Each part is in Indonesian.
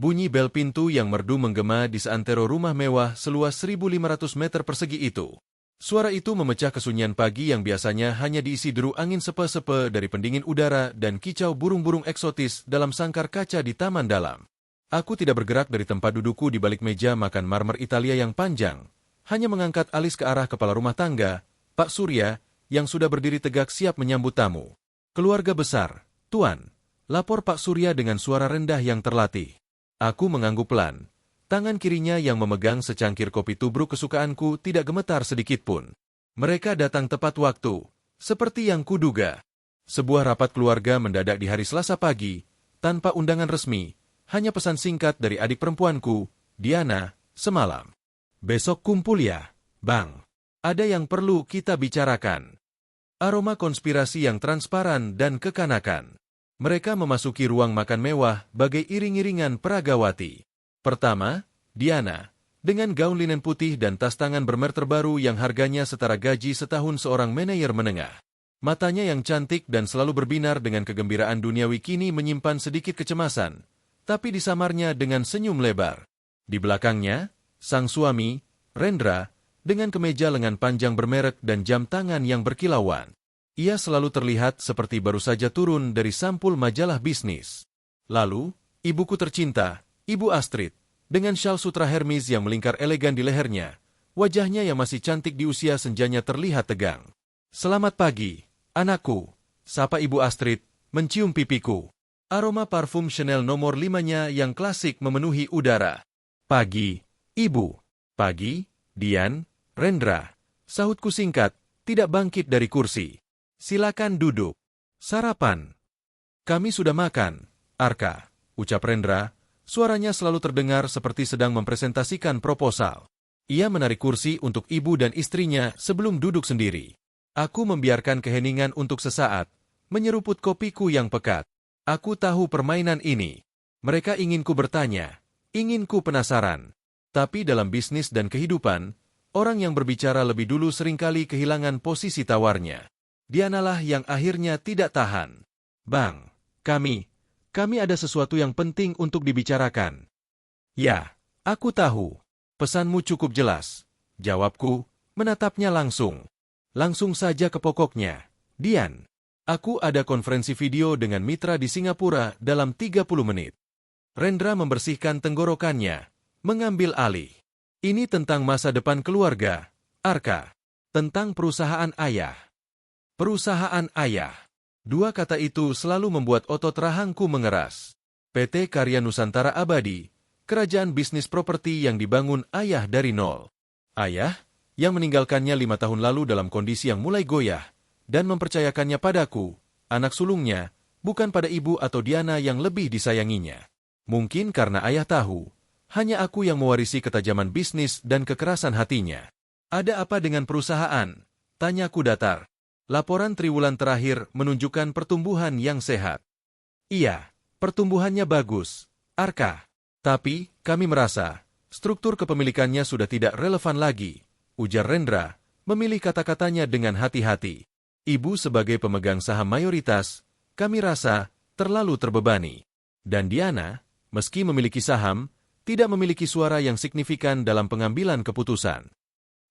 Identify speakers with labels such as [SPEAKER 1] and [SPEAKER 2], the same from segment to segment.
[SPEAKER 1] Bunyi bel pintu yang merdu menggema di seantero rumah mewah seluas 1.500 meter persegi itu. Suara itu memecah kesunyian pagi yang biasanya hanya diisi deru angin sepe-sepe dari pendingin udara dan kicau burung-burung eksotis dalam sangkar kaca di taman dalam. Aku tidak bergerak dari tempat dudukku di balik meja makan marmer Italia yang panjang, hanya mengangkat alis ke arah kepala rumah tangga, Pak Surya, yang sudah berdiri tegak siap menyambut tamu. Keluarga besar, Tuan, lapor Pak Surya dengan suara rendah yang terlatih. Aku mengangguk pelan. Tangan kirinya yang memegang secangkir kopi tubruk kesukaanku tidak gemetar sedikitpun. Mereka datang tepat waktu, seperti yang kuduga. Sebuah rapat keluarga mendadak di hari Selasa pagi, tanpa undangan resmi, hanya pesan singkat dari adik perempuanku, Diana, semalam. Besok kumpul ya, Bang. Ada yang perlu kita bicarakan. Aroma konspirasi yang transparan dan kekanakan. Mereka memasuki ruang makan mewah bagai iring-iringan peragawati. Pertama, Diana, dengan gaun linen putih dan tas tangan bermerek terbaru yang harganya setara gaji setahun seorang manajer menengah. Matanya yang cantik dan selalu berbinar dengan kegembiraan duniawi kini menyimpan sedikit kecemasan, tapi disamarnya dengan senyum lebar. Di belakangnya, sang suami, Rendra, dengan kemeja lengan panjang bermerek dan jam tangan yang berkilauan. Ia selalu terlihat seperti baru saja turun dari sampul majalah bisnis. Lalu, ibuku tercinta, Ibu Astrid, dengan syal sutra Hermes yang melingkar elegan di lehernya, wajahnya yang masih cantik di usia senjanya terlihat tegang. Selamat pagi, anakku, sapa Ibu Astrid, mencium pipiku. Aroma parfum Chanel nomor 5-nya yang klasik memenuhi udara. Pagi, Ibu. Pagi, Dian, Rendra. Sahutku singkat, tidak bangkit dari kursi. Silakan duduk. Sarapan. Kami sudah makan, Arka, ucap Rendra. Suaranya selalu terdengar seperti sedang mempresentasikan proposal. Ia menarik kursi untuk ibu dan istrinya sebelum duduk sendiri. Aku membiarkan keheningan untuk sesaat, menyeruput kopiku yang pekat. Aku tahu permainan ini. Mereka inginku bertanya, inginku penasaran. Tapi dalam bisnis dan kehidupan, orang yang berbicara lebih dulu seringkali kehilangan posisi tawarnya. Dianalah yang akhirnya tidak tahan. Bang, kami ada sesuatu yang penting untuk dibicarakan. Ya, aku tahu. Pesanmu cukup jelas. Jawabku, menatapnya langsung. Langsung saja ke pokoknya. Dian, aku ada konferensi video dengan mitra di Singapura dalam 30 menit. Rendra membersihkan tenggorokannya, mengambil alih. Ini tentang masa depan keluarga, Arka. Tentang perusahaan ayah. Perusahaan ayah. Dua kata itu selalu membuat otot rahangku mengeras. PT Karya Nusantara Abadi, kerajaan bisnis properti yang dibangun ayah dari nol. Ayah, yang meninggalkannya 5 tahun lalu dalam kondisi yang mulai goyah, dan mempercayakannya padaku, anak sulungnya, bukan pada ibu atau Diana yang lebih disayanginya. Mungkin karena ayah tahu, hanya aku yang mewarisi ketajaman bisnis dan kekerasan hatinya. Ada apa dengan perusahaan? Tanyaku datar. Laporan triwulan terakhir menunjukkan pertumbuhan yang sehat. Iya, pertumbuhannya bagus, Arka. Tapi, kami merasa, struktur kepemilikannya sudah tidak relevan lagi, ujar Rendra, memilih kata-katanya dengan hati-hati. Ibu sebagai pemegang saham mayoritas, kami rasa, terlalu terbebani. Dan Diana, meski memiliki saham, tidak memiliki suara yang signifikan dalam pengambilan keputusan.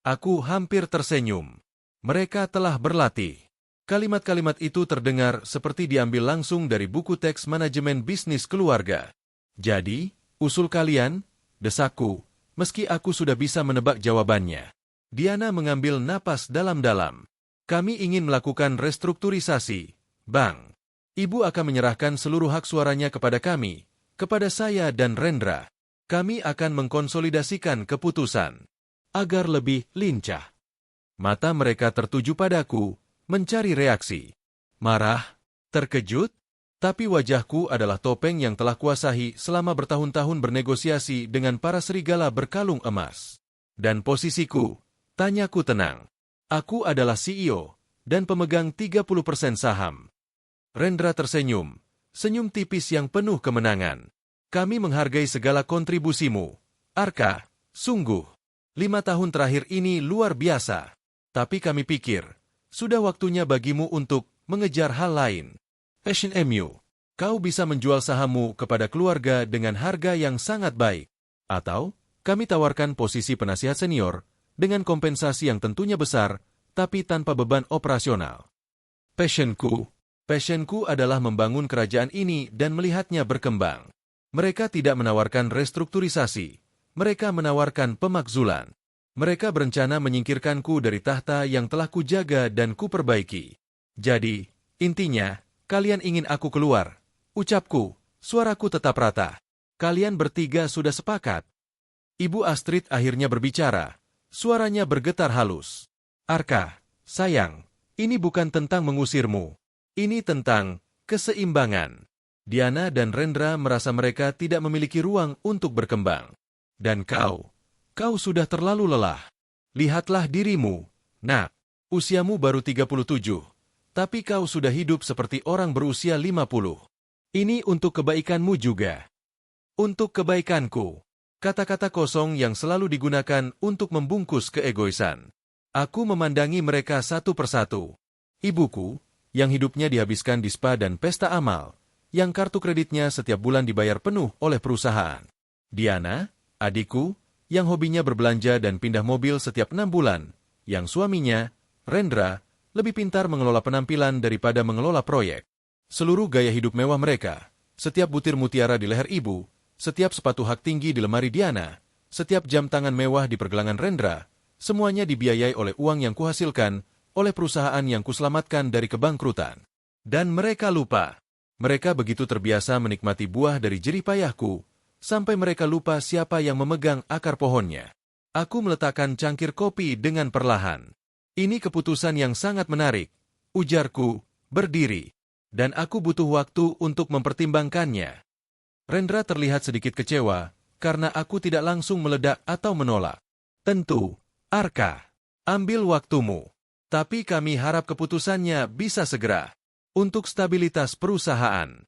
[SPEAKER 1] Aku hampir tersenyum. Mereka telah berlatih. Kalimat-kalimat itu terdengar seperti diambil langsung dari buku teks manajemen bisnis keluarga. Jadi, usul kalian? Desakku, meski aku sudah bisa menebak jawabannya. Diana mengambil napas dalam-dalam. Kami ingin melakukan restrukturisasi, Bang. Ibu akan menyerahkan seluruh hak suaranya kepada kami, kepada saya dan Rendra. Kami akan mengkonsolidasikan keputusan agar lebih lincah. Mata mereka tertuju padaku, mencari reaksi. Marah? Terkejut? Tapi wajahku adalah topeng yang telah kuasahi selama bertahun-tahun bernegosiasi dengan para serigala berkalung emas. Dan posisiku? Tanyaku tenang. Aku adalah CEO, dan pemegang 30% saham. Rendra tersenyum, senyum tipis yang penuh kemenangan. Kami menghargai segala kontribusimu, Arka, sungguh. 5 tahun terakhir ini luar biasa. Tapi kami pikir, sudah waktunya bagimu untuk mengejar hal lain. Passion MU. Kau bisa menjual sahammu kepada keluarga dengan harga yang sangat baik. Atau, kami tawarkan posisi penasihat senior dengan kompensasi yang tentunya besar, tapi tanpa beban operasional. Passionku. Passionku adalah membangun kerajaan ini dan melihatnya berkembang. Mereka tidak menawarkan restrukturisasi. Mereka menawarkan pemakzulan. Mereka berencana menyingkirkanku dari tahta yang telah kujaga dan kuperbaiki. Jadi, intinya, kalian ingin aku keluar. Ucapku, suaraku tetap rata. Kalian bertiga sudah sepakat. Ibu Astrid akhirnya berbicara. Suaranya bergetar halus. Arka, sayang, ini bukan tentang mengusirmu. Ini tentang keseimbangan. Diana dan Rendra merasa mereka tidak memiliki ruang untuk berkembang. Dan kau sudah terlalu lelah. Lihatlah dirimu. Nak, usiamu baru 37. Tapi kau sudah hidup seperti orang berusia 50. Ini untuk kebaikanmu juga. Untuk kebaikanku. Kata-kata kosong yang selalu digunakan untuk membungkus keegoisan. Aku memandangi mereka satu persatu. Ibuku, yang hidupnya dihabiskan di spa dan pesta amal, yang kartu kreditnya setiap bulan dibayar penuh oleh perusahaan. Diana, adikku, yang hobinya berbelanja dan pindah mobil setiap 6 bulan, yang suaminya, Rendra, lebih pintar mengelola penampilan daripada mengelola proyek. Seluruh gaya hidup mewah mereka, setiap butir mutiara di leher ibu, setiap sepatu hak tinggi di lemari Diana, setiap jam tangan mewah di pergelangan Rendra, semuanya dibiayai oleh uang yang kuhasilkan, oleh perusahaan yang kuselamatkan dari kebangkrutan. Dan mereka lupa. Mereka begitu terbiasa menikmati buah dari jerih payahku, sampai mereka lupa siapa yang memegang akar pohonnya. Aku meletakkan cangkir kopi dengan perlahan. Ini keputusan yang sangat menarik, ujarku, berdiri. Dan aku butuh waktu untuk mempertimbangkannya. Rendra terlihat sedikit kecewa, karena aku tidak langsung meledak atau menolak. Tentu, Arka, ambil waktumu. Tapi kami harap keputusannya bisa segera. Untuk stabilitas perusahaan.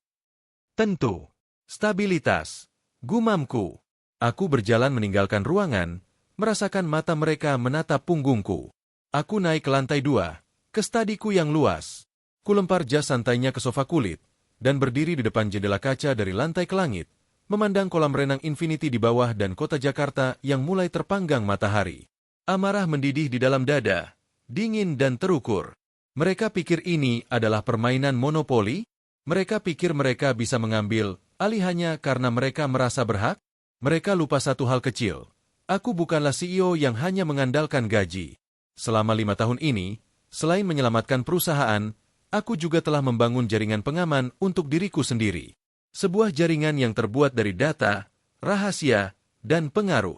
[SPEAKER 1] Tentu, stabilitas. Gumamku. Aku berjalan meninggalkan ruangan, merasakan mata mereka menatap punggungku. Aku naik ke lantai 2, ke stadiku yang luas. Kulempar jas santainya ke sofa kulit, dan berdiri di depan jendela kaca dari lantai ke langit, memandang kolam renang infinity di bawah dan kota Jakarta yang mulai terpanggang matahari. Amarah mendidih di dalam dada, dingin dan terukur. Mereka pikir ini adalah permainan monopoli? Mereka pikir mereka bisa mengambil alih hanya karena mereka merasa berhak? Mereka lupa satu hal kecil. Aku bukanlah CEO yang hanya mengandalkan gaji. Selama 5 tahun ini, selain menyelamatkan perusahaan, aku juga telah membangun jaringan pengaman untuk diriku sendiri. Sebuah jaringan yang terbuat dari data, rahasia, dan pengaruh.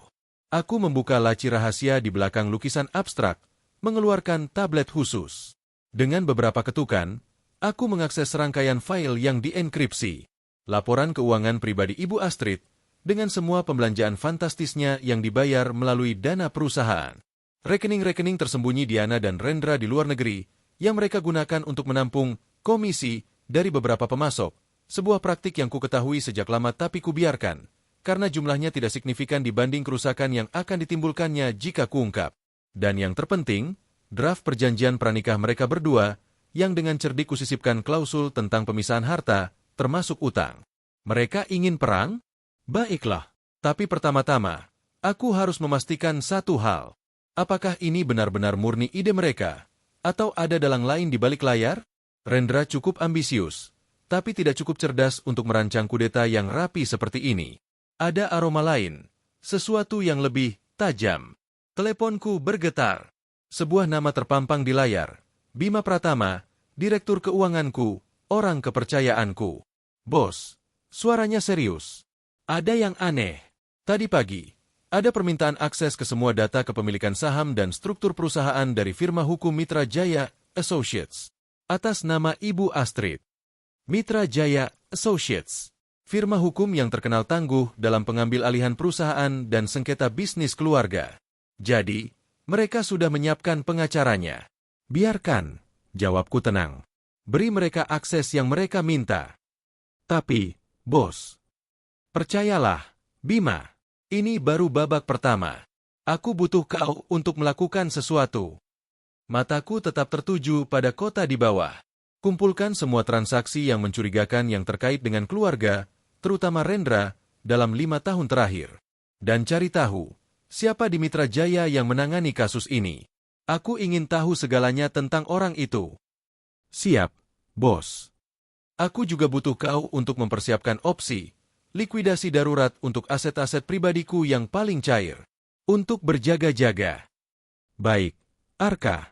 [SPEAKER 1] Aku membuka laci rahasia di belakang lukisan abstrak, mengeluarkan tablet khusus. Dengan beberapa ketukan, aku mengakses serangkaian file yang dienkripsi. Laporan keuangan pribadi Ibu Astrid, dengan semua pembelanjaan fantastisnya yang dibayar melalui dana perusahaan. Rekening-rekening tersembunyi Diana dan Rendra di luar negeri, yang mereka gunakan untuk menampung komisi dari beberapa pemasok, sebuah praktik yang kuketahui sejak lama tapi kubiarkan, karena jumlahnya tidak signifikan dibanding kerusakan yang akan ditimbulkannya jika kuungkap. Dan yang terpenting, draft perjanjian pranikah mereka berdua, yang dengan cerdik kusisipkan klausul tentang pemisahan harta, termasuk utang. Mereka ingin perang? Baiklah, tapi pertama-tama, aku harus memastikan satu hal. Apakah ini benar-benar murni ide mereka? Atau ada dalang lain di balik layar? Rendra cukup ambisius, tapi tidak cukup cerdas untuk merancang kudeta yang rapi seperti ini. Ada aroma lain, sesuatu yang lebih tajam. Teleponku bergetar. Sebuah nama terpampang di layar. Bima Pratama, Direktur Keuanganku, orang kepercayaanku. Bos, suaranya serius. Ada yang aneh. Tadi pagi, ada permintaan akses ke semua data kepemilikan saham dan struktur perusahaan dari firma hukum Mitra Jaya Associates. Atas nama Ibu Astrid. Mitra Jaya Associates. Firma hukum yang terkenal tangguh dalam pengambil alihan perusahaan dan sengketa bisnis keluarga. Jadi, mereka sudah menyiapkan pengacaranya. Biarkan, jawabku tenang. Beri mereka akses yang mereka minta. Tapi, bos, percayalah, Bima. Ini baru babak pertama. Aku butuh kau untuk melakukan sesuatu. Mataku tetap tertuju pada kota di bawah. Kumpulkan semua transaksi yang mencurigakan yang terkait dengan keluarga, terutama Rendra, dalam 5 tahun terakhir. Dan cari tahu, siapa di Mitra Jaya yang menangani kasus ini. Aku ingin tahu segalanya tentang orang itu. Siap, bos. Aku juga butuh kau untuk mempersiapkan opsi likuidasi darurat untuk aset-aset pribadiku yang paling cair. Untuk berjaga-jaga. Baik, Arka.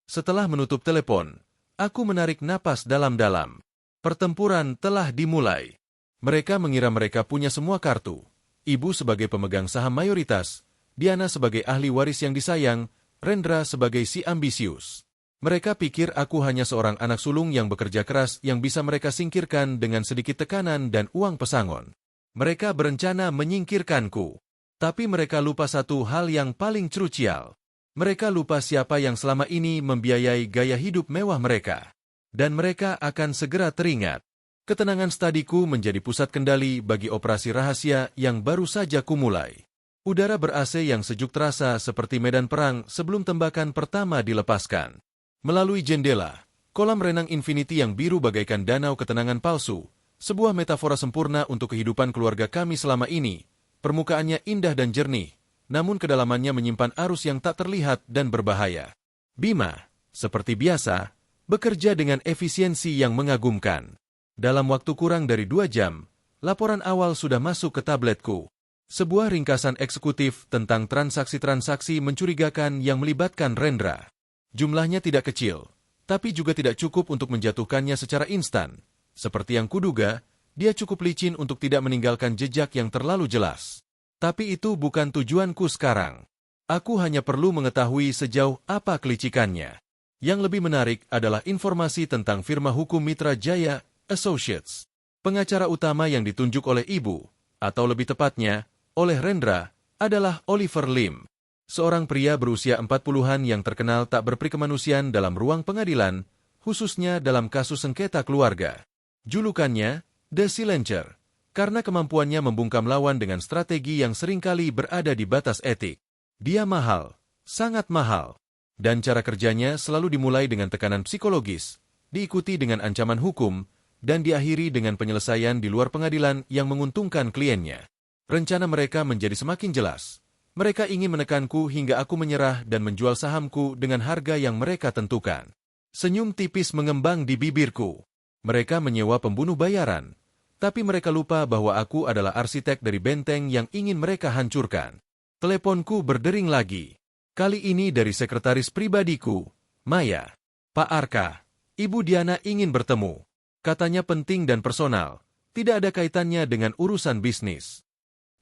[SPEAKER 1] Setelah menutup telepon, aku menarik napas dalam-dalam. Pertempuran telah dimulai. Mereka mengira mereka punya semua kartu. Ibu sebagai pemegang saham mayoritas, Diana sebagai ahli waris yang disayang, Rendra sebagai si ambisius. Mereka pikir aku hanya seorang anak sulung yang bekerja keras yang bisa mereka singkirkan dengan sedikit tekanan dan uang pesangon. Mereka berencana menyingkirkanku. Tapi mereka lupa satu hal yang paling krusial. Mereka lupa siapa yang selama ini membiayai gaya hidup mewah mereka. Dan mereka akan segera teringat. Ketenangan stadiku menjadi pusat kendali bagi operasi rahasia yang baru saja kumulai. Udara ber-AC yang sejuk terasa seperti medan perang sebelum tembakan pertama dilepaskan. Melalui jendela, kolam renang infinity yang biru bagaikan danau ketenangan palsu, sebuah metafora sempurna untuk kehidupan keluarga kami selama ini. Permukaannya indah dan jernih, namun kedalamannya menyimpan arus yang tak terlihat dan berbahaya. Bima, seperti biasa, bekerja dengan efisiensi yang mengagumkan. Dalam waktu kurang dari 2 jam, laporan awal sudah masuk ke tabletku. Sebuah ringkasan eksekutif tentang transaksi-transaksi mencurigakan yang melibatkan Rendra. Jumlahnya tidak kecil, tapi juga tidak cukup untuk menjatuhkannya secara instan. Seperti yang kuduga, dia cukup licin untuk tidak meninggalkan jejak yang terlalu jelas. Tapi itu bukan tujuanku sekarang. Aku hanya perlu mengetahui sejauh apa kelicikannya. Yang lebih menarik adalah informasi tentang firma hukum Mitra Jaya Associates. Pengacara utama yang ditunjuk oleh ibu, atau lebih tepatnya, oleh Rendra, adalah Oliver Lim. Seorang pria berusia 40-an yang terkenal tak berperikemanusiaan dalam ruang pengadilan, khususnya dalam kasus sengketa keluarga. Julukannya, The Silencer, karena kemampuannya membungkam lawan dengan strategi yang seringkali berada di batas etik. Dia mahal, sangat mahal, dan cara kerjanya selalu dimulai dengan tekanan psikologis, diikuti dengan ancaman hukum, dan diakhiri dengan penyelesaian di luar pengadilan yang menguntungkan kliennya. Rencana mereka menjadi semakin jelas. Mereka ingin menekanku hingga aku menyerah dan menjual sahamku dengan harga yang mereka tentukan. Senyum tipis mengembang di bibirku. Mereka menyewa pembunuh bayaran, tapi mereka lupa bahwa aku adalah arsitek dari benteng yang ingin mereka hancurkan. Teleponku berdering lagi. Kali ini dari sekretaris pribadiku, Maya. Pak Arka, Ibu Diana ingin bertemu. Katanya penting dan personal, tidak ada kaitannya dengan urusan bisnis.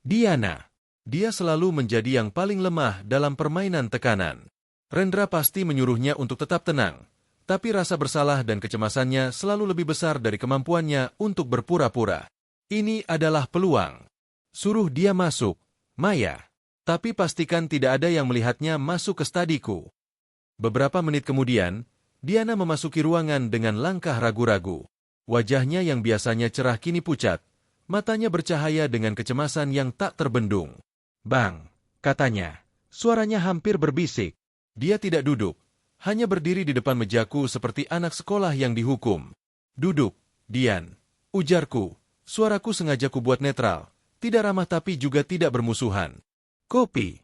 [SPEAKER 1] Diana. Dia selalu menjadi yang paling lemah dalam permainan tekanan. Rendra pasti menyuruhnya untuk tetap tenang, tapi rasa bersalah dan kecemasannya selalu lebih besar dari kemampuannya untuk berpura-pura. Ini adalah peluang. Suruh dia masuk, Maya. Tapi pastikan tidak ada yang melihatnya masuk ke stadiku. Beberapa menit kemudian, Diana memasuki ruangan dengan langkah ragu-ragu. Wajahnya yang biasanya cerah kini pucat, matanya bercahaya dengan kecemasan yang tak terbendung. Bang, katanya, suaranya hampir berbisik. Dia tidak duduk, hanya berdiri di depan mejaku seperti anak sekolah yang dihukum. Duduk, Dian, ujarku, suaraku sengaja kubuat netral, tidak ramah tapi juga tidak bermusuhan. Kopi?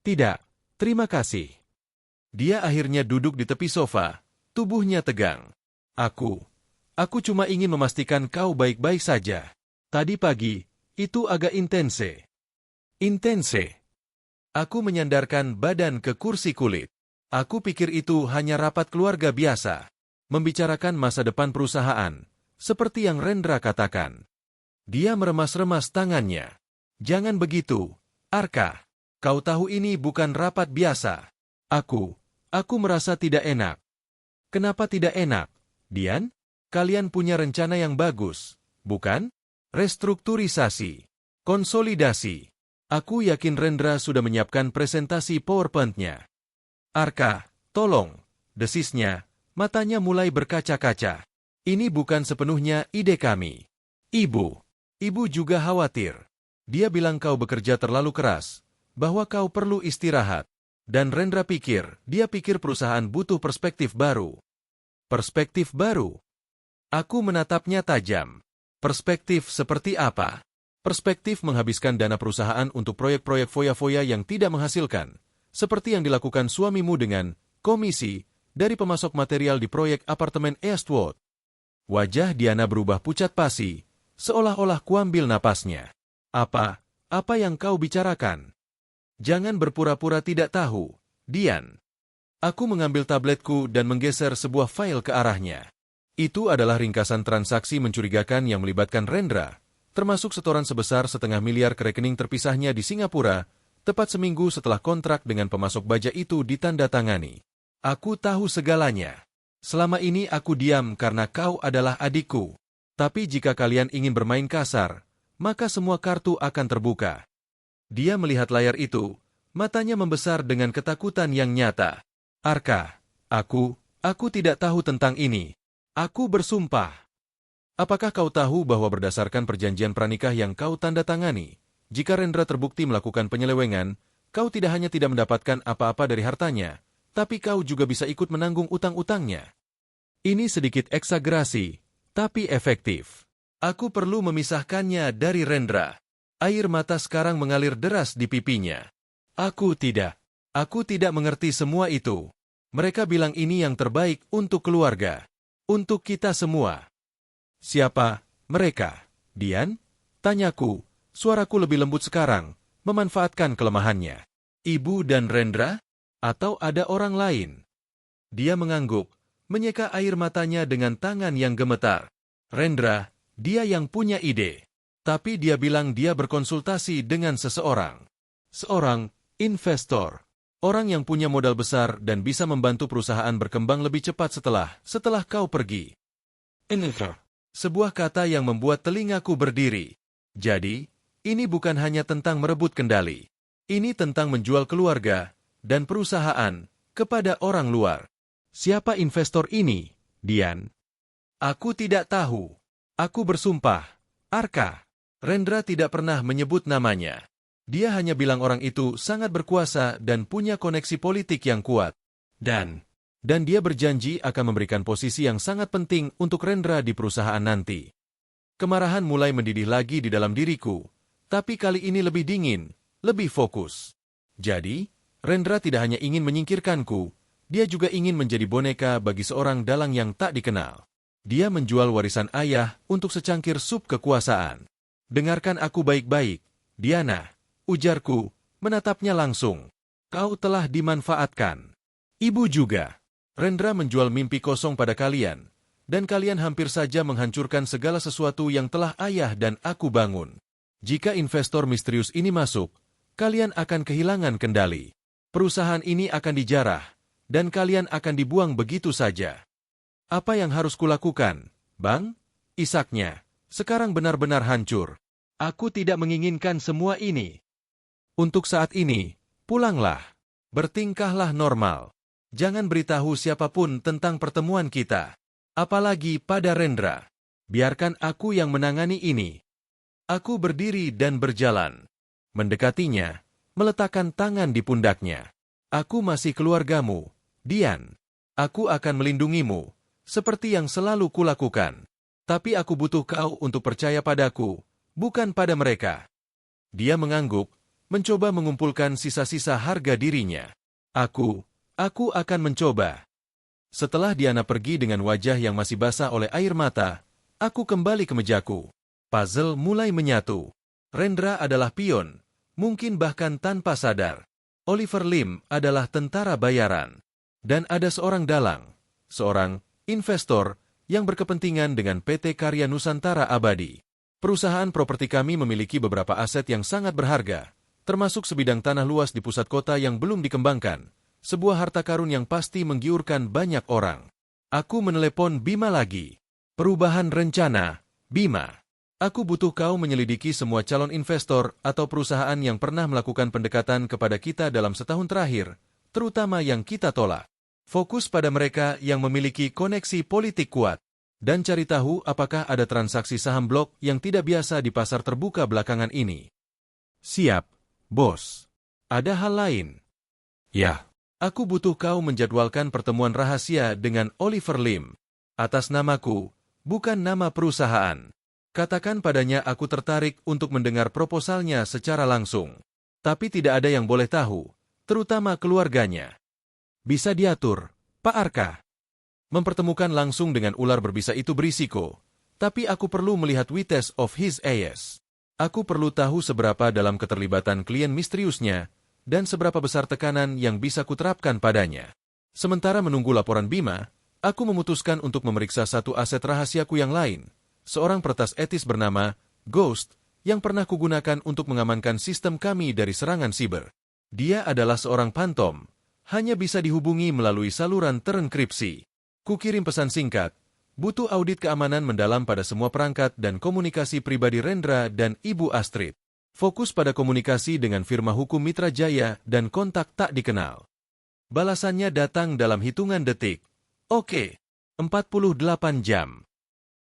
[SPEAKER 1] Tidak, terima kasih. Dia akhirnya duduk di tepi sofa, tubuhnya tegang. Aku cuma ingin memastikan kau baik-baik saja. Tadi pagi, itu agak intense. Intense. Aku menyandarkan badan ke kursi kulit. Aku pikir itu hanya rapat keluarga biasa. Membicarakan masa depan perusahaan, seperti yang Rendra katakan. Dia meremas-remas tangannya. Jangan begitu, Arka. Kau tahu ini bukan rapat biasa. Aku merasa tidak enak. Kenapa tidak enak, Dian? Kalian punya rencana yang bagus, bukan? Restrukturisasi. Konsolidasi. Aku yakin Rendra sudah menyiapkan presentasi PowerPoint-nya. Arka, tolong, desisnya, matanya mulai berkaca-kaca. Ini bukan sepenuhnya ide kami. Ibu juga khawatir. Dia bilang kau bekerja terlalu keras, bahwa kau perlu istirahat. Dan Rendra pikir, dia pikir perusahaan butuh perspektif baru. Perspektif baru. Aku menatapnya tajam. Perspektif seperti apa? Perspektif menghabiskan dana perusahaan untuk proyek-proyek foya-foya yang tidak menghasilkan, seperti yang dilakukan suamimu dengan komisi dari pemasok material di proyek apartemen Eastwood. Wajah Diana berubah pucat pasi, seolah-olah kuambil napasnya. Apa yang kau bicarakan? Jangan berpura-pura tidak tahu, Dian. Aku mengambil tabletku dan menggeser sebuah file ke arahnya. Itu adalah ringkasan transaksi mencurigakan yang melibatkan Rendra, termasuk setoran sebesar 0,5 miliar ke rekening terpisahnya di Singapura, tepat seminggu setelah kontrak dengan pemasok baja itu ditandatangani. Aku tahu segalanya. Selama ini aku diam karena kau adalah adikku. Tapi jika kalian ingin bermain kasar, maka semua kartu akan terbuka. Dia melihat layar itu, matanya membesar dengan ketakutan yang nyata. Arka, aku tidak tahu tentang ini. Aku bersumpah. Apakah kau tahu bahwa berdasarkan perjanjian pranikah yang kau tanda tangani, jika Rendra terbukti melakukan penyelewengan, kau tidak hanya tidak mendapatkan apa-apa dari hartanya, tapi kau juga bisa ikut menanggung utang-utangnya. Ini sedikit eksagerasi, tapi efektif. Aku perlu memisahkannya dari Rendra. Air mata sekarang mengalir deras di pipinya. Aku tidak mengerti semua itu. Mereka bilang ini yang terbaik untuk keluarga. Untuk kita semua. Siapa mereka? Dian? Tanyaku, suaraku lebih lembut sekarang, memanfaatkan kelemahannya. Ibu dan Rendra? Atau ada orang lain? Dia mengangguk, menyeka air matanya dengan tangan yang gemetar. Rendra, dia yang punya ide. Tapi dia bilang dia berkonsultasi dengan seseorang. Seorang investor. Orang yang punya modal besar dan bisa membantu perusahaan berkembang lebih cepat setelah kau pergi. Investor. Sebuah kata yang membuat telingaku berdiri. Jadi, ini bukan hanya tentang merebut kendali. Ini tentang menjual keluarga dan perusahaan kepada orang luar. Siapa investor ini, Dian? Aku tidak tahu. Aku bersumpah. Arka. Rendra tidak pernah menyebut namanya. Dia hanya bilang orang itu sangat berkuasa dan punya koneksi politik yang kuat. Dan dia berjanji akan memberikan posisi yang sangat penting untuk Rendra di perusahaan nanti. Kemarahan mulai mendidih lagi di dalam diriku, tapi kali ini lebih dingin, lebih fokus. Jadi, Rendra tidak hanya ingin menyingkirkanku, dia juga ingin menjadi boneka bagi seorang dalang yang tak dikenal. Dia menjual warisan ayah untuk secangkir sup kekuasaan. Dengarkan aku baik-baik, Diana. Ujarku, menatapnya langsung. Kau telah dimanfaatkan. Ibu juga. Rendra menjual mimpi kosong pada kalian, dan kalian hampir saja menghancurkan segala sesuatu yang telah ayah dan aku bangun. Jika investor misterius ini masuk, kalian akan kehilangan kendali. Perusahaan ini akan dijarah, dan kalian akan dibuang begitu saja. Apa yang harus kulakukan, Bang? Isaknya, sekarang benar-benar hancur. Aku tidak menginginkan semua ini. Untuk saat ini, pulanglah. Bertingkahlah normal. Jangan beritahu siapapun tentang pertemuan kita. Apalagi pada Rendra. Biarkan aku yang menangani ini. Aku berdiri dan berjalan. Mendekatinya, meletakkan tangan di pundaknya. Aku masih keluargamu, Dian. Aku akan melindungimu, seperti yang selalu kulakukan. Tapi aku butuh kau untuk percaya padaku, bukan pada mereka. Dia mengangguk, mencoba mengumpulkan sisa-sisa harga dirinya. Aku akan mencoba. Setelah Diana pergi dengan wajah yang masih basah oleh air mata, aku kembali ke mejaku. Puzzle mulai menyatu. Rendra adalah pion, mungkin bahkan tanpa sadar. Oliver Lim adalah tentara bayaran. Dan ada seorang dalang, seorang investor yang berkepentingan dengan PT Karya Nusantara Abadi. Perusahaan properti kami memiliki beberapa aset yang sangat berharga, termasuk sebidang tanah luas di pusat kota yang belum dikembangkan, sebuah harta karun yang pasti menggiurkan banyak orang. Aku menelepon Bima lagi. Perubahan rencana, Bima. Aku butuh kau menyelidiki semua calon investor atau perusahaan yang pernah melakukan pendekatan kepada kita dalam setahun terakhir, terutama yang kita tolak. Fokus pada mereka yang memiliki koneksi politik kuat, dan cari tahu apakah ada transaksi saham blok yang tidak biasa di pasar terbuka belakangan ini. Siap. Bos, ada hal lain. Ya, aku butuh kau menjadwalkan pertemuan rahasia dengan Oliver Lim. Atas namaku, bukan nama perusahaan. Katakan padanya aku tertarik untuk mendengar proposalnya secara langsung. Tapi tidak ada yang boleh tahu, terutama keluarganya. Bisa diatur, Pak Arka. Mempertemukan langsung dengan ular berbisa itu berisiko, tapi aku perlu melihat witness of his AS. Aku perlu tahu seberapa dalam keterlibatan klien misteriusnya dan seberapa besar tekanan yang bisa kuterapkan padanya. Sementara menunggu laporan Bima, aku memutuskan untuk memeriksa satu aset rahasiaku yang lain, seorang peretas etis bernama Ghost yang pernah kugunakan untuk mengamankan sistem kami dari serangan siber. Dia adalah seorang pantom, hanya bisa dihubungi melalui saluran terenkripsi. Kukirim pesan singkat, butuh audit keamanan mendalam pada semua perangkat dan komunikasi pribadi Rendra dan Ibu Astrid. Fokus pada komunikasi dengan firma hukum Mitra Jaya dan kontak tak dikenal. Balasannya datang dalam hitungan detik. Oke, 48 jam.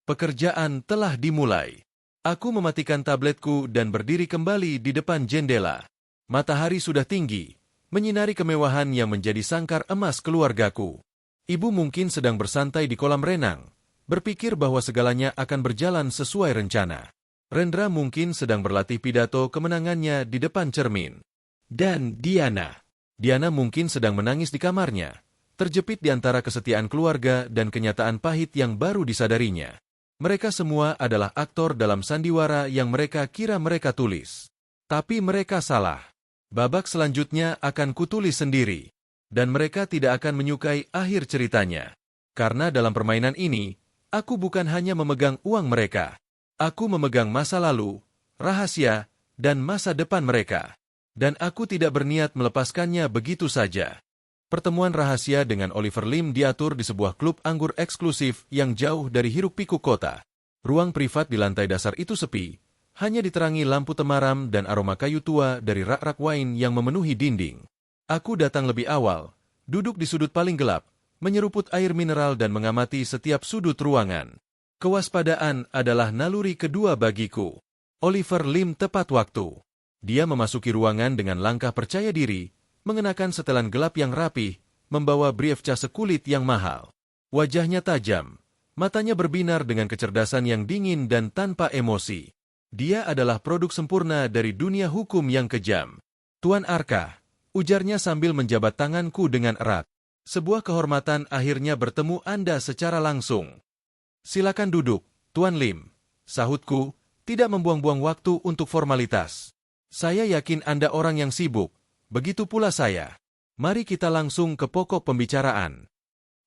[SPEAKER 1] Pekerjaan telah dimulai. Aku mematikan tabletku dan berdiri kembali di depan jendela. Matahari sudah tinggi, menyinari kemewahan yang menjadi sangkar emas keluargaku. Ibu mungkin sedang bersantai di kolam renang, berpikir bahwa segalanya akan berjalan sesuai rencana. Rendra mungkin sedang berlatih pidato kemenangannya di depan cermin. Dan Diana mungkin sedang menangis di kamarnya, terjepit di antara kesetiaan keluarga dan kenyataan pahit yang baru disadarinya. Mereka semua adalah aktor dalam sandiwara yang mereka kira mereka tulis. Tapi mereka salah. Babak selanjutnya akan kutulis sendiri. Dan mereka tidak akan menyukai akhir ceritanya. Karena dalam permainan ini, aku bukan hanya memegang uang mereka. Aku memegang masa lalu, rahasia, dan masa depan mereka. Dan aku tidak berniat melepaskannya begitu saja. Pertemuan rahasia dengan Oliver Lim diatur di sebuah klub anggur eksklusif yang jauh dari hiruk-pikuk kota. Ruang privat di lantai dasar itu sepi, hanya diterangi lampu temaram dan aroma kayu tua dari rak-rak wine yang memenuhi dinding. Aku datang lebih awal, duduk di sudut paling gelap, menyeruput air mineral dan mengamati setiap sudut ruangan. Kewaspadaan adalah naluri kedua bagiku. Oliver Lim tepat waktu. Dia memasuki ruangan dengan langkah percaya diri, mengenakan setelan gelap yang rapih, membawa briefcase kulit yang mahal. Wajahnya tajam, matanya berbinar dengan kecerdasan yang dingin dan tanpa emosi. Dia adalah produk sempurna dari dunia hukum yang kejam. Tuan Arka, ujarnya sambil menjabat tanganku dengan erat. Sebuah kehormatan akhirnya bertemu Anda secara langsung. Silakan duduk, Tuan Lim. Sahutku, tidak membuang-buang waktu untuk formalitas. Saya yakin Anda orang yang sibuk, begitu pula saya. Mari kita langsung ke pokok pembicaraan.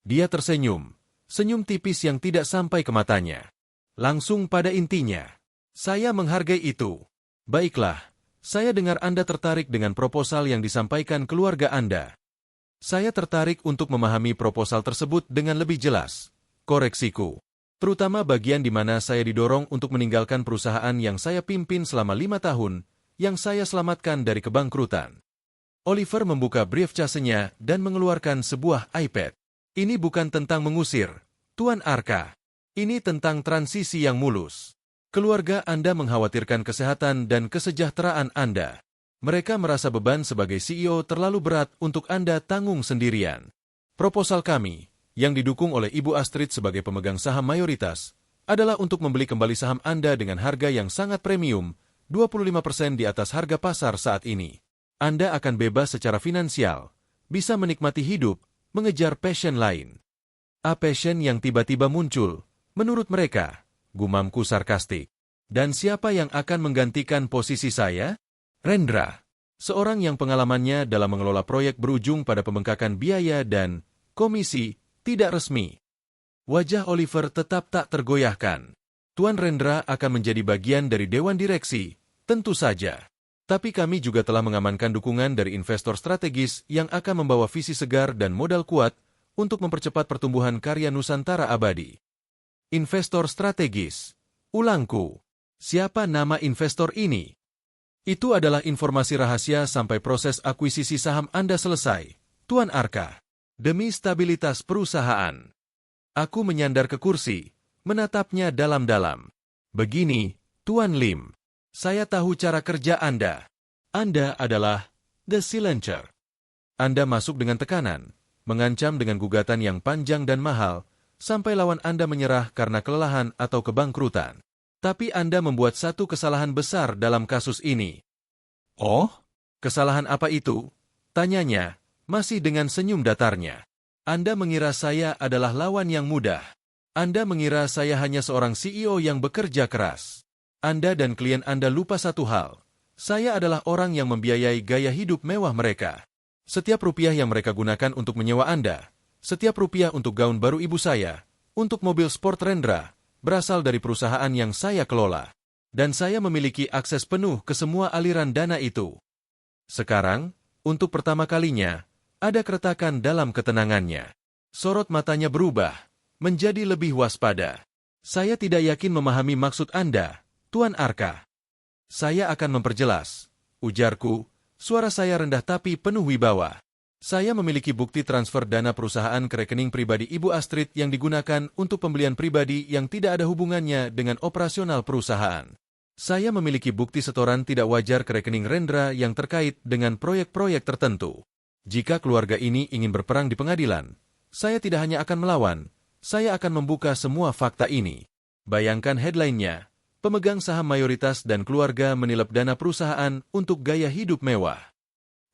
[SPEAKER 1] Dia tersenyum, senyum tipis yang tidak sampai ke matanya. Langsung pada intinya. Saya menghargai itu. Baiklah, saya dengar Anda tertarik dengan proposal yang disampaikan keluarga Anda. Saya tertarik untuk memahami proposal tersebut dengan lebih jelas. Koreksiku. Terutama bagian di mana saya didorong untuk meninggalkan perusahaan yang saya pimpin selama 5 tahun, yang saya selamatkan dari kebangkrutan. Oliver membuka briefcase-nya dan mengeluarkan sebuah iPad. Ini bukan tentang mengusir, Tuan Arka. Ini tentang transisi yang mulus. Keluarga Anda mengkhawatirkan kesehatan dan kesejahteraan Anda. Mereka merasa beban sebagai CEO terlalu berat untuk Anda tanggung sendirian. Proposal kami, yang didukung oleh Ibu Astrid sebagai pemegang saham mayoritas, adalah untuk membeli kembali saham Anda dengan harga yang sangat premium, 25% di atas harga pasar saat ini. Anda akan bebas secara finansial, bisa menikmati hidup, mengejar passion lain. Passion yang tiba-tiba muncul, menurut mereka, gumamku sarkastik. Dan siapa yang akan menggantikan posisi saya? Rendra, seorang yang pengalamannya dalam mengelola proyek berujung pada pembengkakan biaya dan komisi tidak resmi. Wajah Oliver tetap tak tergoyahkan. Tuan Rendra akan menjadi bagian dari Dewan Direksi, tentu saja. Tapi kami juga telah mengamankan dukungan dari investor strategis yang akan membawa visi segar dan modal kuat untuk mempercepat pertumbuhan karya Nusantara abadi. Investor strategis. Ulangku. Siapa nama investor ini? Itu adalah informasi rahasia sampai proses akuisisi saham Anda selesai, Tuan Arka. Demi stabilitas perusahaan. Aku menyandar ke kursi, menatapnya dalam-dalam. Begini, Tuan Lim. Saya tahu cara kerja Anda. Anda adalah The Silencer. Anda masuk dengan tekanan, mengancam dengan gugatan yang panjang dan mahal, sampai lawan Anda menyerah karena kelelahan atau kebangkrutan. Tapi Anda membuat satu kesalahan besar dalam kasus ini.
[SPEAKER 2] Oh?
[SPEAKER 1] Kesalahan apa itu? Tanyanya, masih dengan senyum datarnya. Anda mengira saya adalah lawan yang mudah. Anda mengira saya hanya seorang CEO yang bekerja keras. Anda dan klien Anda lupa satu hal. Saya adalah orang yang membiayai gaya hidup mewah mereka. Setiap rupiah yang mereka gunakan untuk menyewa Anda, setiap rupiah untuk gaun baru ibu saya, untuk mobil sport Rendra, berasal dari perusahaan yang saya kelola. Dan saya memiliki akses penuh ke semua aliran dana itu. Sekarang, untuk pertama kalinya, ada keretakan dalam ketenangannya. Sorot matanya berubah, menjadi lebih waspada. Saya tidak yakin memahami maksud Anda, Tuan Arka. Saya akan memperjelas, ujarku, suara saya rendah tapi penuh wibawa. Saya memiliki bukti transfer dana perusahaan ke rekening pribadi Ibu Astrid yang digunakan untuk pembelian pribadi yang tidak ada hubungannya dengan operasional perusahaan. Saya memiliki bukti setoran tidak wajar ke rekening Rendra yang terkait dengan proyek-proyek tertentu. Jika keluarga ini ingin berperang di pengadilan, saya tidak hanya akan melawan, saya akan membuka semua fakta ini. Bayangkan headline-nya, pemegang saham mayoritas dan keluarga menilep dana perusahaan untuk gaya hidup mewah.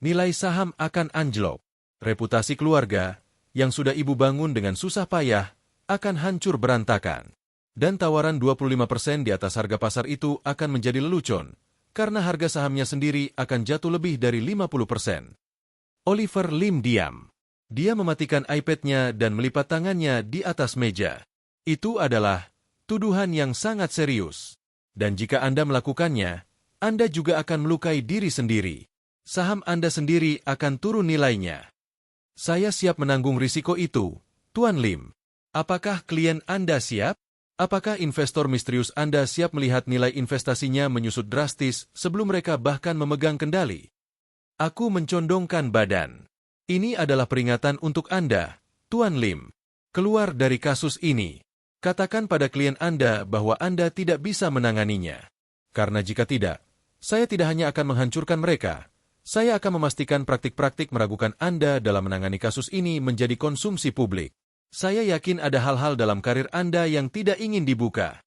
[SPEAKER 1] Nilai saham akan anjlok. Reputasi keluarga, yang sudah ibu bangun dengan susah payah, akan hancur berantakan. Dan tawaran 25% di atas harga pasar itu akan menjadi lelucon, karena harga sahamnya sendiri akan jatuh lebih dari 50%. Oliver Lim diam. Dia mematikan iPad-nya dan melipat tangannya di atas meja. Itu adalah tuduhan yang sangat serius. Dan jika Anda melakukannya, Anda juga akan melukai diri sendiri. Saham Anda sendiri akan turun nilainya. Saya siap menanggung risiko itu, Tuan Lim. Apakah klien Anda siap? Apakah investor misterius Anda siap melihat nilai investasinya menyusut drastis sebelum mereka bahkan memegang kendali? Aku mencondongkan badan. Ini adalah peringatan untuk Anda, Tuan Lim. Keluar dari kasus ini. Katakan pada klien Anda bahwa Anda tidak bisa menanganinya. Karena jika tidak, saya tidak hanya akan menghancurkan mereka, saya akan memastikan praktik-praktik meragukan Anda dalam menangani kasus ini menjadi konsumsi publik. Saya yakin ada hal-hal dalam karir Anda yang tidak ingin dibuka.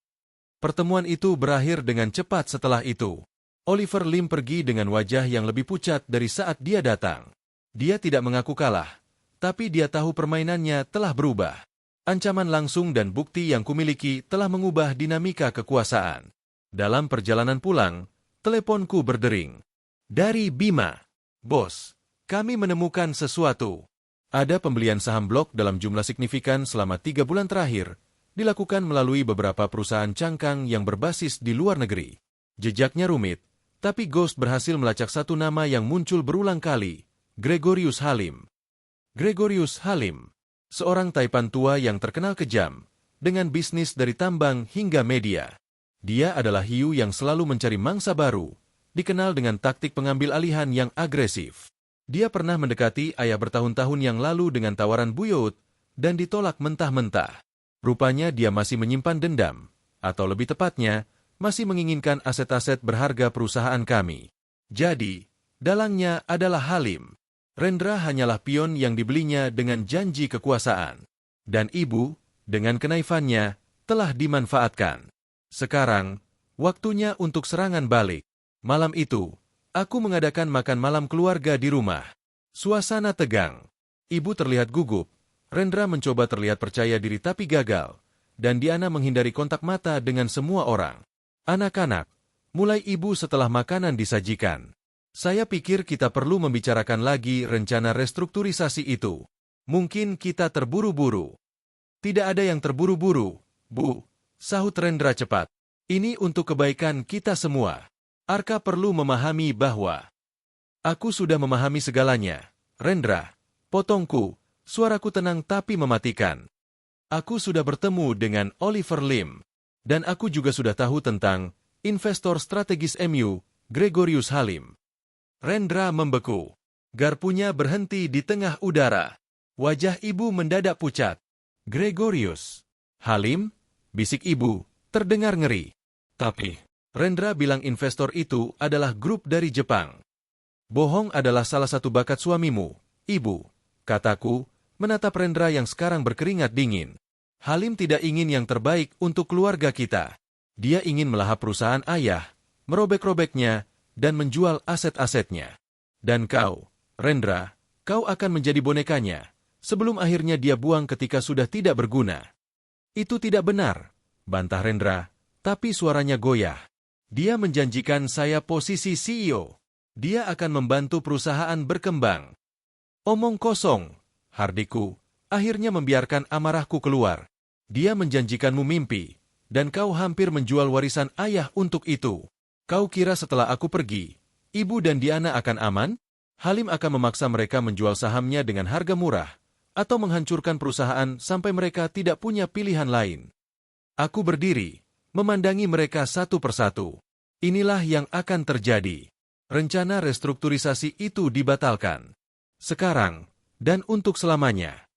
[SPEAKER 1] Pertemuan itu berakhir dengan cepat setelah itu. Oliver Lim pergi dengan wajah yang lebih pucat dari saat dia datang. Dia tidak mengaku kalah, tapi dia tahu permainannya telah berubah. Ancaman langsung dan bukti yang kumiliki telah mengubah dinamika kekuasaan. Dalam perjalanan pulang, teleponku berdering. Dari Bima. Bos, kami menemukan sesuatu. Ada pembelian saham blok dalam jumlah signifikan selama 3 bulan terakhir, dilakukan melalui beberapa perusahaan cangkang yang berbasis di luar negeri. Jejaknya rumit, tapi Ghost berhasil melacak satu nama yang muncul berulang kali, Gregorius Halim. Gregorius Halim, seorang Taipan tua yang terkenal kejam, dengan bisnis dari tambang hingga media. Dia adalah hiu yang selalu mencari mangsa baru, dikenal dengan taktik pengambil alihan yang agresif. Dia pernah mendekati ayah bertahun-tahun yang lalu dengan tawaran buyut, dan ditolak mentah-mentah. Rupanya dia masih menyimpan dendam, atau lebih tepatnya, masih menginginkan aset-aset berharga perusahaan kami. Jadi, dalangnya adalah Halim. Rendra hanyalah pion yang dibelinya dengan janji kekuasaan. Dan ibu, dengan kenaifannya, telah dimanfaatkan. Sekarang, waktunya untuk serangan balik. Malam itu, aku mengadakan makan malam keluarga di rumah. Suasana tegang. Ibu terlihat gugup. Rendra mencoba terlihat percaya diri tapi gagal. Dan Diana menghindari kontak mata dengan semua orang. Anak-anak, mulai ibu setelah makanan disajikan. Saya pikir kita perlu membicarakan lagi rencana restrukturisasi itu. Mungkin kita terburu-buru. Tidak ada yang terburu-buru, Bu, sahut Rendra cepat. Ini untuk kebaikan kita semua. Arka perlu memahami bahwa aku sudah memahami segalanya. Rendra, potongku, suaraku tenang tapi mematikan. Aku sudah bertemu dengan Oliver Lim. Dan aku juga sudah tahu tentang investor strategis MU, Gregorius Halim. Rendra membeku. Garpunya berhenti di tengah udara. Wajah ibu mendadak pucat. Gregorius Halim? Bisik ibu, terdengar ngeri. Tapi Rendra bilang investor itu adalah grup dari Jepang. Bohong adalah salah satu bakat suamimu, ibu, kataku, menatap Rendra yang sekarang berkeringat dingin. Halim tidak ingin yang terbaik untuk keluarga kita. Dia ingin melahap perusahaan ayah, merobek-robeknya, dan menjual aset-asetnya. Dan kau, Rendra, kau akan menjadi bonekanya, sebelum akhirnya dia buang ketika sudah tidak berguna. Itu tidak benar, bantah Rendra, tapi suaranya goyah. Dia menjanjikan saya posisi CEO. Dia akan membantu perusahaan berkembang. Omong kosong, Hardiku, akhirnya membiarkan amarahku keluar. Dia menjanjikanmu mimpi, dan kau hampir menjual warisan ayah untuk itu. Kau kira setelah aku pergi, ibu dan Diana akan aman? Halim akan memaksa mereka menjual sahamnya dengan harga murah, atau menghancurkan perusahaan sampai mereka tidak punya pilihan lain. Aku berdiri, memandangi mereka satu persatu. Inilah yang akan terjadi. Rencana restrukturisasi itu dibatalkan. Sekarang, dan untuk selamanya.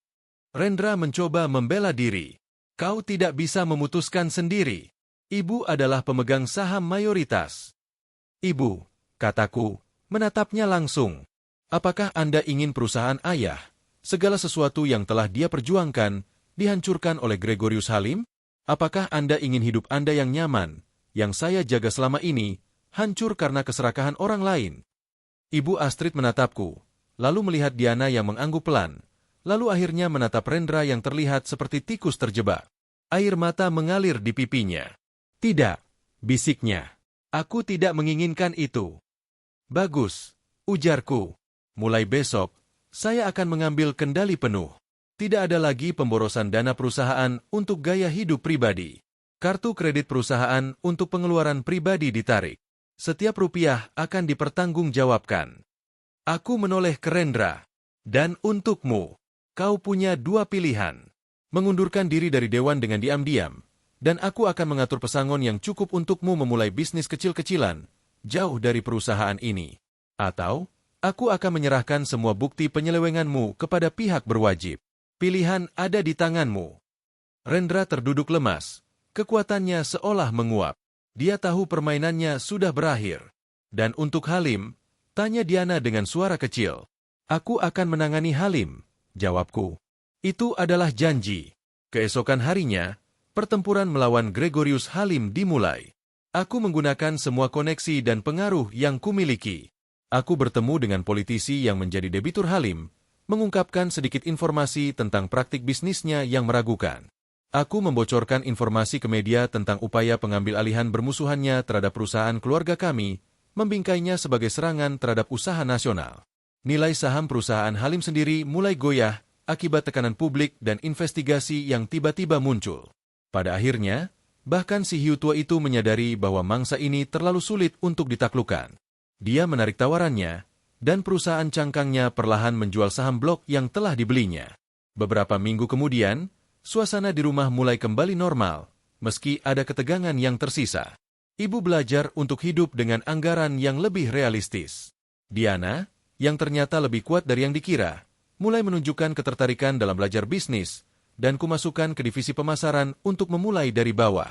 [SPEAKER 1] Rendra mencoba membela diri. Kau tidak bisa memutuskan sendiri. Ibu adalah pemegang saham mayoritas. Ibu, kataku, menatapnya langsung. Apakah Anda ingin perusahaan ayah, segala sesuatu yang telah dia perjuangkan, dihancurkan oleh Gregorius Halim? Apakah Anda ingin hidup Anda yang nyaman, yang saya jaga selama ini, hancur karena keserakahan orang lain? Ibu Astrid menatapku, lalu melihat Diana yang mengangguk pelan, lalu akhirnya menatap Rendra yang terlihat seperti tikus terjebak. Air mata mengalir di pipinya. Tidak, bisiknya. Aku tidak menginginkan itu. Bagus, ujarku. Mulai besok, saya akan mengambil kendali penuh. Tidak ada lagi pemborosan dana perusahaan untuk gaya hidup pribadi. Kartu kredit perusahaan untuk pengeluaran pribadi ditarik. Setiap rupiah akan dipertanggungjawabkan. Aku menoleh ke Rendra. Dan untukmu, kau punya dua pilihan. Mengundurkan diri dari Dewan dengan diam-diam, dan aku akan mengatur pesangon yang cukup untukmu memulai bisnis kecil-kecilan, jauh dari perusahaan ini. Atau, aku akan menyerahkan semua bukti penyelewenganmu kepada pihak berwajib. Pilihan ada di tanganmu. Rendra terduduk lemas. Kekuatannya seolah menguap. Dia tahu permainannya sudah berakhir. Dan untuk Halim, tanya Diana dengan suara kecil. Aku akan menangani Halim, jawabku. Itu adalah janji. Keesokan harinya, pertempuran melawan Gregorius Halim dimulai. Aku menggunakan semua koneksi dan pengaruh yang kumiliki. Aku bertemu dengan politisi yang menjadi debitur Halim, mengungkapkan sedikit informasi tentang praktik bisnisnya yang meragukan. Aku membocorkan informasi ke media tentang upaya pengambil alihan bermusuhannya terhadap perusahaan keluarga kami, membingkainya sebagai serangan terhadap usaha nasional. Nilai saham perusahaan Halim sendiri mulai goyah akibat tekanan publik dan investigasi yang tiba-tiba muncul. Pada akhirnya, bahkan si hiu tua itu menyadari bahwa mangsa ini terlalu sulit untuk ditaklukkan. Dia menarik tawarannya, dan perusahaan cangkangnya perlahan menjual saham blok yang telah dibelinya. Beberapa minggu kemudian, suasana di rumah mulai kembali normal, meski ada ketegangan yang tersisa. Ibu belajar untuk hidup dengan anggaran yang lebih realistis. Diana, yang ternyata lebih kuat dari yang dikira, mulai menunjukkan ketertarikan dalam belajar bisnis, dan kumasukkan ke divisi pemasaran untuk memulai dari bawah.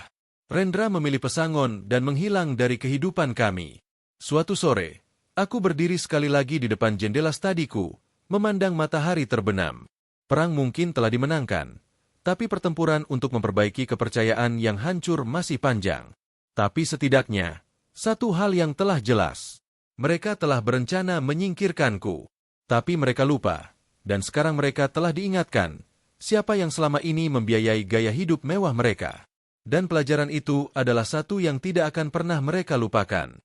[SPEAKER 1] Rendra memilih pesangon dan menghilang dari kehidupan kami. Suatu sore, aku berdiri sekali lagi di depan jendela stadiku, memandang matahari terbenam. Perang mungkin telah dimenangkan, tapi pertempuran untuk memperbaiki kepercayaan yang hancur masih panjang. Tapi setidaknya, satu hal yang telah jelas. Mereka telah berencana menyingkirkanku. Tapi mereka lupa, dan sekarang mereka telah diingatkan, siapa yang selama ini membiayai gaya hidup mewah mereka. Dan pelajaran itu adalah satu yang tidak akan pernah mereka lupakan.